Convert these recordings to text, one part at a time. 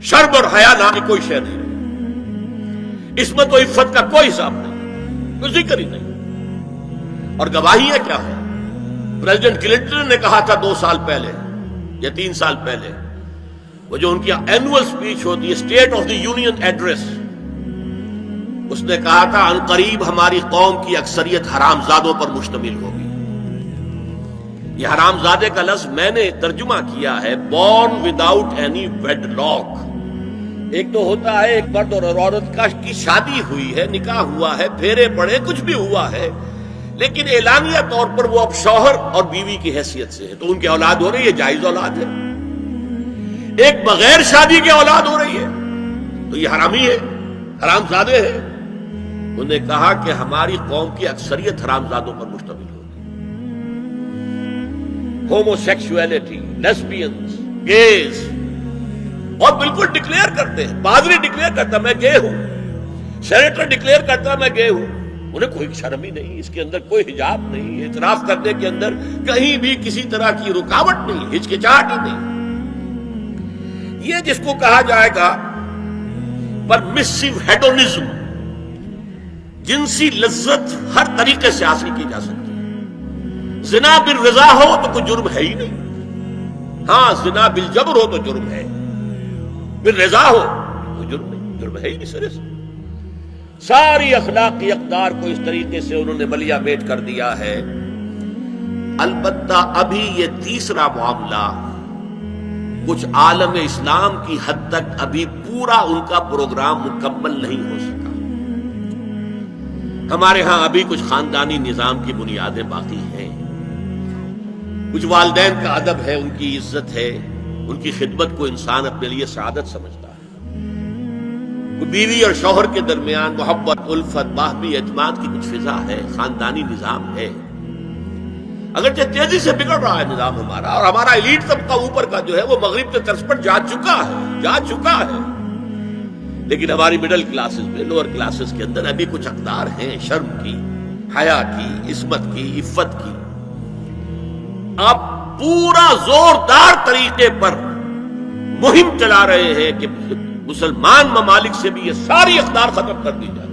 شرم اور حیا نام کی کوئی شے نہیں رہی، عصمت و عفت کا کوئی حساب نہیں، کوئی ذکر ہی نہیں۔ اور گواہیاں کیا ہے؟ پریزیڈنٹ کلنٹن نے کہا تھا 2 سال پہلے یا 3 سال پہلے، وہ جو ان کی اینوئل سپیچ ہوتی ہے، state of the union address, اس نے کہا تھا عنقریب ہماری قوم کی اکثریت حرام زادوں پر مشتمل ہوگی۔ یہ حرام زادے کا لفظ میں نے ترجمہ کیا ہے born without any wedlock. ایک تو ہوتا ہے ایک مرد اور عورت کی شادی ہوئی ہے، نکاح ہوا ہے، پھیرے پڑے، کچھ بھی ہوا ہے، لیکن اعلانیہ طور پر وہ اب شوہر اور بیوی کی حیثیت سے ہے، تو ان کی اولاد ہو رہی ہے، جائز اولاد ہے۔ ایک بغیر شادی کی اولاد ہو رہی ہے تو یہ حرامی ہے، حرام زادے ہے۔ انہوں نے کہا کہ ہماری قوم کی اکثریت حرام زادوں پر مشتمل ہوگی۔ ہومو سیکسولیٹی، لیسبینز، گیز، اور بالکل ڈکلیئر کرتے ہیں، پادری ڈکلیئر کرتا میں گے ہوں، سینیٹر ڈکلیئر کرتا میں گے ہوں، انہیں کوئی شرم ہی نہیں، اس کے اندر کوئی حجاب نہیں، اعتراف کرنے کے اندر کہیں بھی کسی طرح کی رکاوٹ نہیں، ہچکچاہٹ ہی نہیں۔ یہ جس کو کہا جائے گا پرمیسو ہیڈونزم، جنسی لذت ہر طریقے سے حاصل کی جا سکتی ہے۔ زنا بالرضا ہو تو کوئی جرم ہے ہی نہیں، ہاں زنا بالجبر ہو تو جرم ہے، بالرضا ہو کوئی جرم نہیں، جرم ہے ہی نہیں سرے سے۔ ساری اخلاقی اقدار کو اس طریقے سے انہوں نے ملیا میٹ کر دیا ہے۔ البتہ ابھی یہ تیسرا معاملہ کچھ عالم اسلام کی حد تک ابھی پورا ان کا پروگرام مکمل نہیں ہو سکا۔ ہمارے ہاں ابھی کچھ خاندانی نظام کی بنیادیں باقی ہیں، کچھ والدین کا ادب ہے، ان کی عزت ہے، ان کی خدمت کو انسان اپنے لیے سعادت سمجھتا ہے، بیوی اور شوہر کے درمیان محبت، الفت، باہمی اعتماد کی کچھ فضا ہے، خاندانی نظام ہے۔ اگرچہ تیزی سے بگڑ رہا ہے نظام ہمارا، اور ہمارا ایلیٹ طبقہ اوپر کا جو ہے وہ مغرب کے طرز پر جا چکا ہے، لیکن ہماری مڈل کلاسز میں، لوور کلاسز کے اندر ابھی کچھ اقدار ہیں شرم کی، حیا کی، عصمت کی، عفت کی۔ آپ پورا زوردار طریقے پر مہم چلا رہے ہیں کہ مسلمان ممالک سے بھی یہ ساری اقدار ختم کر دی جائے۔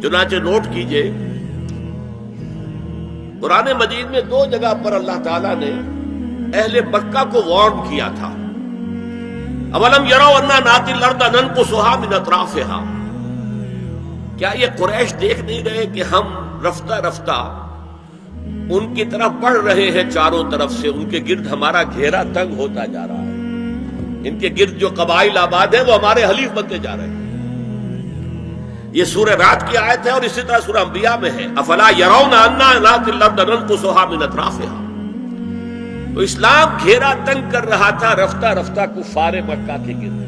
چنانچہ نوٹ کیجئے، قرآن مجید میں 2 جگہ پر اللہ تعالیٰ نے اہل مکہ کو وارن کیا تھا۔ اولم یروا انا ناتی الارض ننقصها من اطرافها، کیا یہ قریش دیکھ نہیں رہے کہ ہم رفتہ رفتہ ان کی طرف بڑھ رہے ہیں، چاروں طرف سے ان کے گرد ہمارا گھیرا تنگ ہوتا جا رہا ہے، ان کے گرد جو قبائل آباد ہیں وہ ہمارے حلیف بنتے جا رہے ہیں۔ یہ سورہ رات کی آیت ہے، اور اسی طرح سورہ انبیاء میں ہے افلا یرون انا ناتی الارض ننقصها من اطرافها۔ تو اسلام گھیرا تنگ کر رہا تھا رفتہ رفتہ کفار مکہ کے گرد۔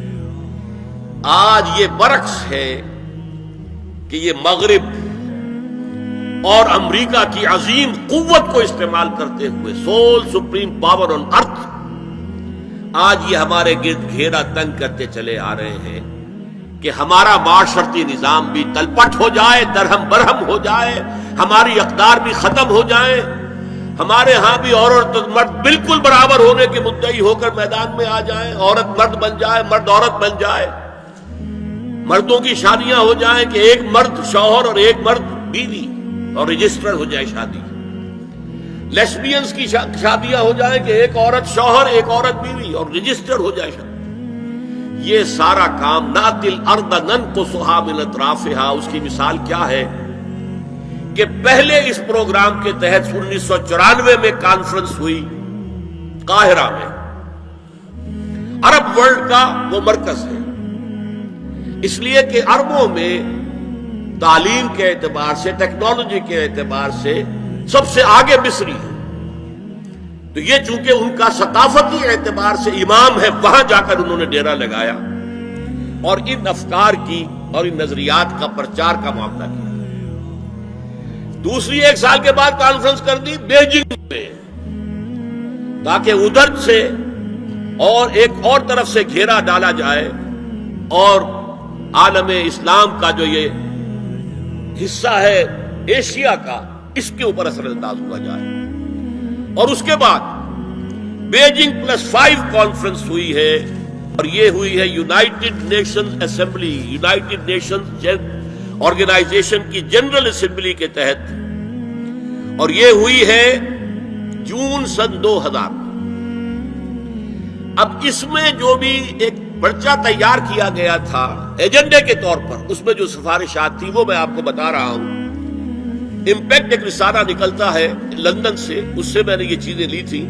آج یہ برعکس ہے کہ یہ مغرب اور امریکہ کی عظیم قوت کو استعمال کرتے ہوئے، سول سپریم پاور آن ارتھ، آج یہ ہمارے گرد گھیرا تنگ کرتے چلے آ رہے ہیں کہ ہمارا معاشرتی نظام بھی تلپٹ ہو جائے، درہم برہم ہو جائے، ہماری اقدار بھی ختم ہو جائیں، ہمارے ہاں بھی عورت اور مرد بالکل برابر ہونے کے مدعی ہو کر میدان میں آ جائیں، عورت مرد بن جائے، مرد عورت بن جائے، مردوں کی شادیاں ہو جائیں کہ ایک مرد شوہر اور ایک مرد بیوی، اور رجسٹر ہو جائے شادی، لیسبینز کی شادیاں ہو جائیں کہ ایک عورت شوہر ایک عورت بیوی، اور رجسٹر ہو جائے شادی۔ یہ سارا کام ناتی الارض ننقصها من اطرافها، اس کی مثال کیا ہے کہ پہلے اس پروگرام کے تحت 1994 میں کانفرنس ہوئی قاہرہ میں، عرب ورلڈ کا وہ مرکز ہے، اس لیے کہ عربوں میں تعلیم کے اعتبار سے، ٹیکنالوجی کے اعتبار سے سب سے آگے مصری ہے، تو یہ چونکہ ان کا ثقافتی اعتبار سے امام ہے، وہاں جا کر انہوں نے ڈیرا لگایا اور ان افکار کی اور ان نظریات کا پرچار کا معاملہ کیا۔ دوسری 1 سال کے بعد کانفرنس کر دی بیجنگ میں، تاکہ ادھر سے اور ایک اور طرف سے گھیرا ڈالا جائے اور عالم اسلام کا جو یہ حصہ ہے ایشیا کا، اس کے اوپر اثر انداز ہوا جائے۔ اور اس کے بعد بیجنگ +5 کانفرنس ہوئی ہے اور یہ ہوئی ہے United Nations Assembly, United Nations Organisation کی جنرل اسمبلی کے تحت، اور یہ ہوئی ہے جون سن 2000۔ اب اس میں جو بھی ایک پرچہ تیار کیا گیا تھا ایجنڈے کے طور پر، اس میں جو سفارشات تھی وہ میں آپ کو بتا رہا ہوں۔ امپیکٹ ایک رسالہ نکلتا ہے لندن سے، اس سے میں نے یہ چیزیں لی تھی،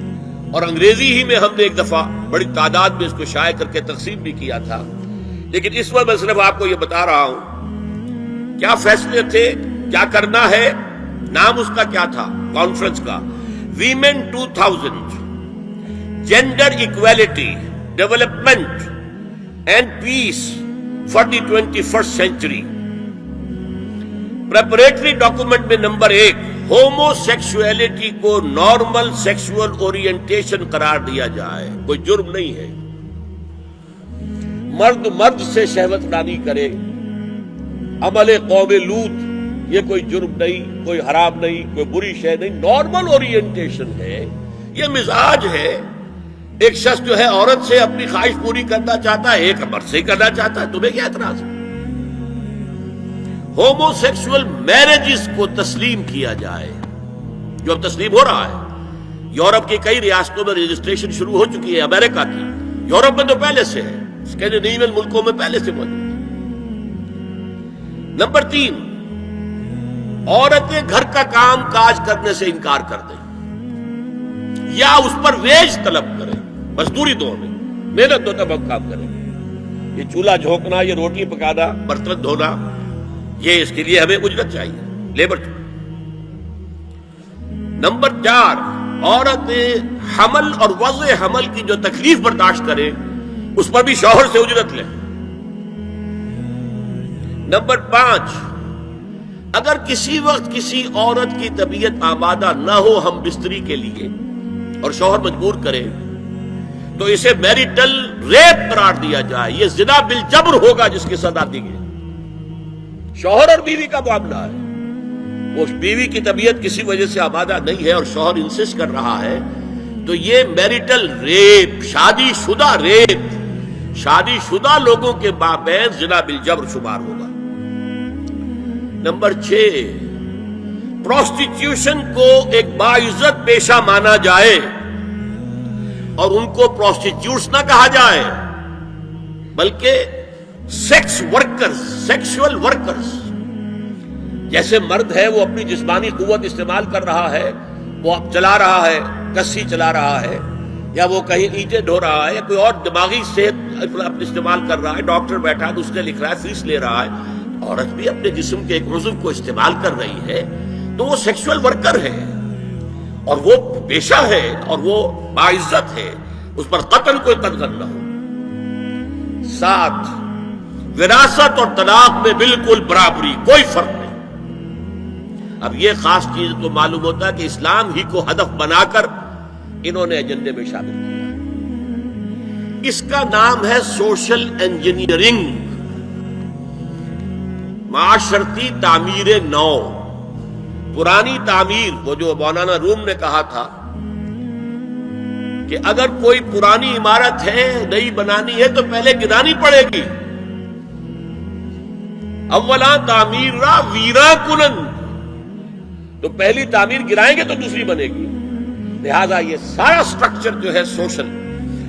اور انگریزی ہی میں ہم نے ایک دفعہ بڑی تعداد میں اس کو شائع کر کے تقسیم بھی کیا تھا، لیکن اس وقت میں صرف آپ کو یہ بتا رہا ہوں کیا فیصلے تھے، کیا کرنا ہے۔ نام اس کا کیا تھا کانفرنس کا؟ Women 2000، gender equality, development and peace for the 21st century. Preparatory document میں نمبر 1، ہومو سیکسولیٹی کو نارمل سیکسول اورینٹیشن قرار دیا جائے، کوئی جرم نہیں ہے۔ مرد مرد سے شہوت رانی کرے، عمل قوم لوط، یہ کوئی جرم نہیں، کوئی حرام نہیں، کوئی بری شے نہیں، نارمل اورینٹیشن ہے، یہ مزاج ہے۔ ایک شخص جو ہے عورت سے اپنی خواہش پوری کرنا چاہتا ہے، ایک مرد سے کرنا چاہتا ہے، تمہیں کیا اعتراض ہے؟ ہومو سیکسول میرجز کو تسلیم کیا جائے، جو اب تسلیم ہو رہا ہے۔ یورپ کی کئی ریاستوں میں رجسٹریشن شروع ہو چکی ہے، امریکہ کی، یورپ میں تو پہلے سے ہے، اسکینڈینیوین ملکوں میں پہلے سے موجود ہے۔ نمبر 3، عورتیں گھر کا کام کاج کرنے سے انکار کر دیں یا اس پر ویج طلب کریں، مزدوری دو میں، محنت دو تب ہم کام کریں۔ یہ چولہا جھونکنا، یہ روٹی پکانا، برتن دھونا، یہ اس کے لیے ہمیں اجرت چاہیے، لیبر۔ نمبر 4، عورتیں حمل اور وضع حمل کی جو تکلیف برداشت کریں اس پر بھی شوہر سے اجرت لیں۔ نمبر 5، اگر کسی وقت کسی عورت کی طبیعت آمادہ نہ ہو ہم بستری کے لیے اور شوہر مجبور کرے تو اسے میریٹل ریپ قرار دیا جائے، یہ زنا بالجبر ہوگا جس کی سزا دی گئی۔ شوہر اور بیوی کا معاملہ ہے، وہ بیوی کی طبیعت کسی وجہ سے آمادہ نہیں ہے اور شوہر انسسٹ کر رہا ہے تو یہ میریٹل ریپ، شادی شدہ ریپ، شادی شدہ لوگوں کے مابین زنا بالجبر شمار ہوگا۔ نمبر 6، پروسٹیٹیوشن کو ایک باعزت پیشہ مانا جائے اور ان کو پروسٹیٹیوٹس نہ کہا جائے بلکہ سیکس ورکرز، سیکسول ورکرز۔ جیسے مرد ہے وہ اپنی جسمانی قوت استعمال کر رہا ہے، وہ چلا رہا ہے، کسی چلا رہا ہے، یا وہ کہیں اینٹیں ڈھو رہا ہے، یا کوئی اور دماغی صحت اپنے استعمال کر رہا ہے، ڈاکٹر بیٹھا ہے اس نے لکھ رہا ہے، فیس لے رہا ہے، عورت بھی اپنے جسم کے ایک عضو کو استعمال کر رہی ہے تو وہ سیکسول ورکر ہے اور وہ پیشہ ہے اور وہ باعزت ہے، اس پر قتل کوئی تنظیم نہ ہو۔ 7، وراثت اور طلاق میں بالکل برابری، کوئی فرق نہیں۔ اب یہ خاص چیز تو معلوم ہوتا ہے کہ اسلام ہی کو ہدف بنا کر انہوں نے ایجنڈے میں شامل کیا۔ اس کا نام ہے سوشل انجینئرنگ، معاشرتی تعمیر نو۔ پرانی تعمیر، وہ جو مولانا روم نے کہا تھا کہ اگر کوئی پرانی عمارت ہے نئی بنانی ہے تو پہلے گرانی پڑے گی، اولا تعمیر را ویرا کنن، تو پہلی تعمیر گرائیں گے تو دوسری بنے گی۔ لہذا یہ سارا سٹرکچر جو ہے سوشل،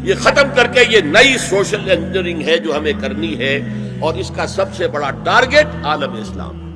یہ ختم کر کے یہ نئی سوشل انجینئرنگ ہے جو ہمیں کرنی ہے، اور اس کا سب سے بڑا ٹارگٹ عالم اسلام۔